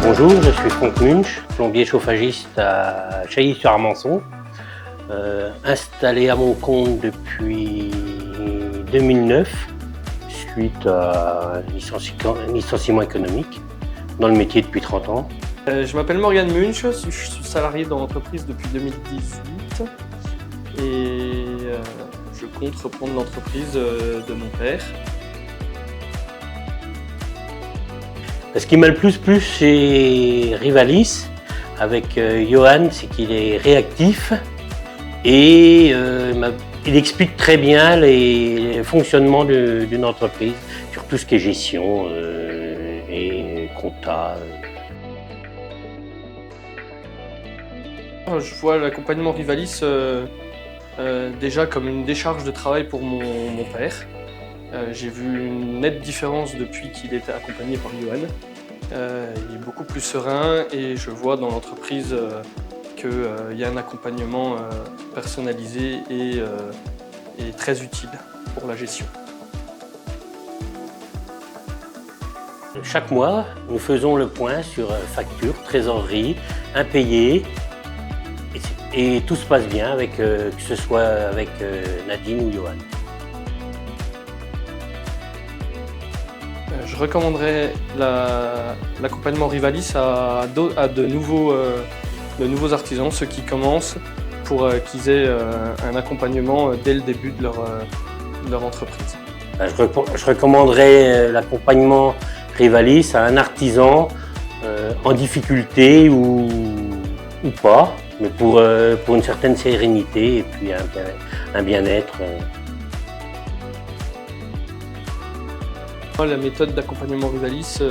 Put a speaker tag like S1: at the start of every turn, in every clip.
S1: Bonjour, je suis Franck Munch, plombier chauffagiste à Chailly-sur-Armançon, installé à mon compte depuis 2009 suite à un licenciement économique dans le métier depuis 30 ans.
S2: Je m'appelle Morgan Munch, je suis salarié dans l'entreprise depuis 2018 et je compte reprendre l'entreprise de mon père.
S1: Ce qui m'a le plus plu chez Rivalis, avec Johan, c'est qu'il est réactif et il explique très bien les fonctionnements d'une entreprise, sur tout ce qui est gestion et compta.
S2: Je vois l'accompagnement Rivalis déjà comme une décharge de travail pour mon père. J'ai vu une nette différence depuis qu'il était accompagné par Johan. Il est beaucoup plus serein et je vois dans l'entreprise qu'il y a un accompagnement personnalisé et très utile pour la gestion.
S1: Chaque mois, nous faisons le point sur facture, trésorerie, impayés et tout se passe bien, que ce soit avec Nadine ou Johan.
S2: Je recommanderais l'accompagnement Rivalis à de nouveaux artisans, ceux qui commencent, pour qu'ils aient un accompagnement dès le début de leur entreprise.
S1: Je recommanderais l'accompagnement Rivalis à un artisan en difficulté ou pas, mais pour une certaine sérénité et puis un bien-être.
S2: La méthode d'accompagnement Rivalis,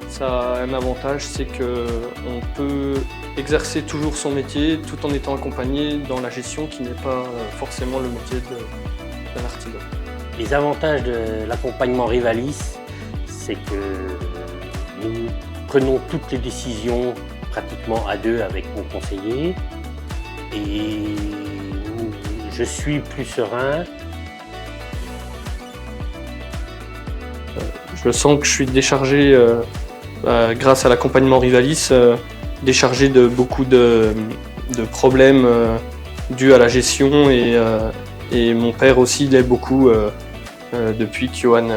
S2: ça a un avantage, c'est qu'on peut exercer toujours son métier tout en étant accompagné dans la gestion qui n'est pas forcément le métier d'un artisan.
S1: Les avantages de l'accompagnement Rivalis, c'est que nous prenons toutes les décisions pratiquement à deux avec mon conseiller et je suis plus serein.
S2: Je sens que je suis déchargé, grâce à l'accompagnement Rivalis, déchargé de beaucoup de problèmes dus à la gestion et mon père aussi l'est beaucoup depuis que Johan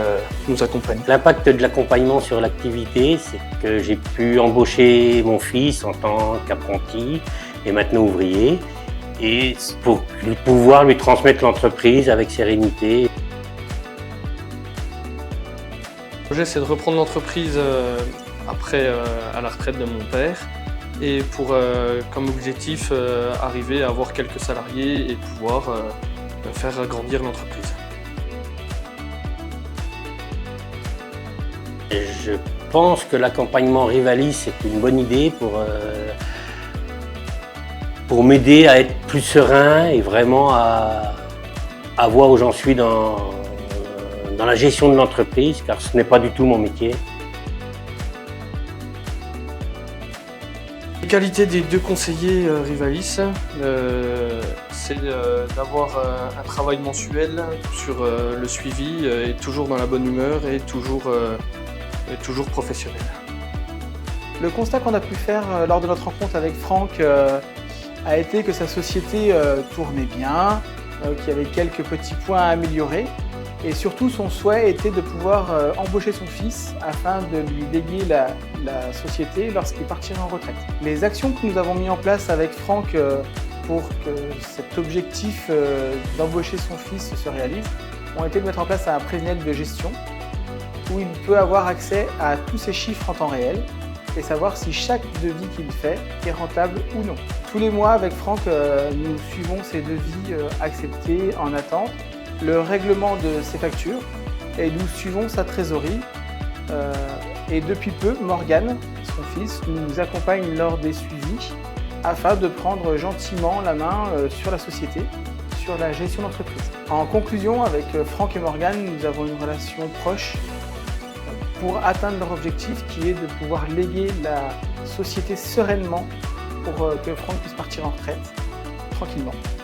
S2: nous accompagne.
S1: L'impact de l'accompagnement sur l'activité, c'est que j'ai pu embaucher mon fils en tant qu'apprenti et maintenant ouvrier et pour pouvoir lui transmettre l'entreprise avec sérénité.
S2: Le projet, c'est de reprendre l'entreprise après à la retraite de mon père et pour comme objectif arriver à avoir quelques salariés et pouvoir faire grandir l'entreprise.
S1: Je pense que l'accompagnement Rivalis est une bonne idée pour m'aider à être plus serein et vraiment à voir où j'en suis dans la gestion de l'entreprise, car ce n'est pas du tout mon métier.
S2: Les qualités des deux conseillers Rivalis, c'est d'avoir un travail mensuel sur le suivi, et toujours dans la bonne humeur et toujours professionnel.
S3: Le constat qu'on a pu faire lors de notre rencontre avec Franck a été que sa société tournait bien, qu'il y avait quelques petits points à améliorer. Et surtout, son souhait était de pouvoir embaucher son fils afin de lui léguer la société lorsqu'il partirait en retraite. Les actions que nous avons mises en place avec Franck pour que cet objectif d'embaucher son fils se réalise ont été de mettre en place un prévisionnel de gestion où il peut avoir accès à tous ses chiffres en temps réel et savoir si chaque devis qu'il fait est rentable ou non. Tous les mois, avec Franck, nous suivons ces devis acceptés en attente, le règlement de ses factures et nous suivons sa trésorerie. Et depuis peu, Morgan, son fils, nous accompagne lors des suivis afin de prendre gentiment la main sur la société, sur la gestion d'entreprise. En conclusion, avec Franck et Morgan, nous avons une relation proche pour atteindre leur objectif qui est de pouvoir léguer la société sereinement pour que Franck puisse partir en retraite tranquillement.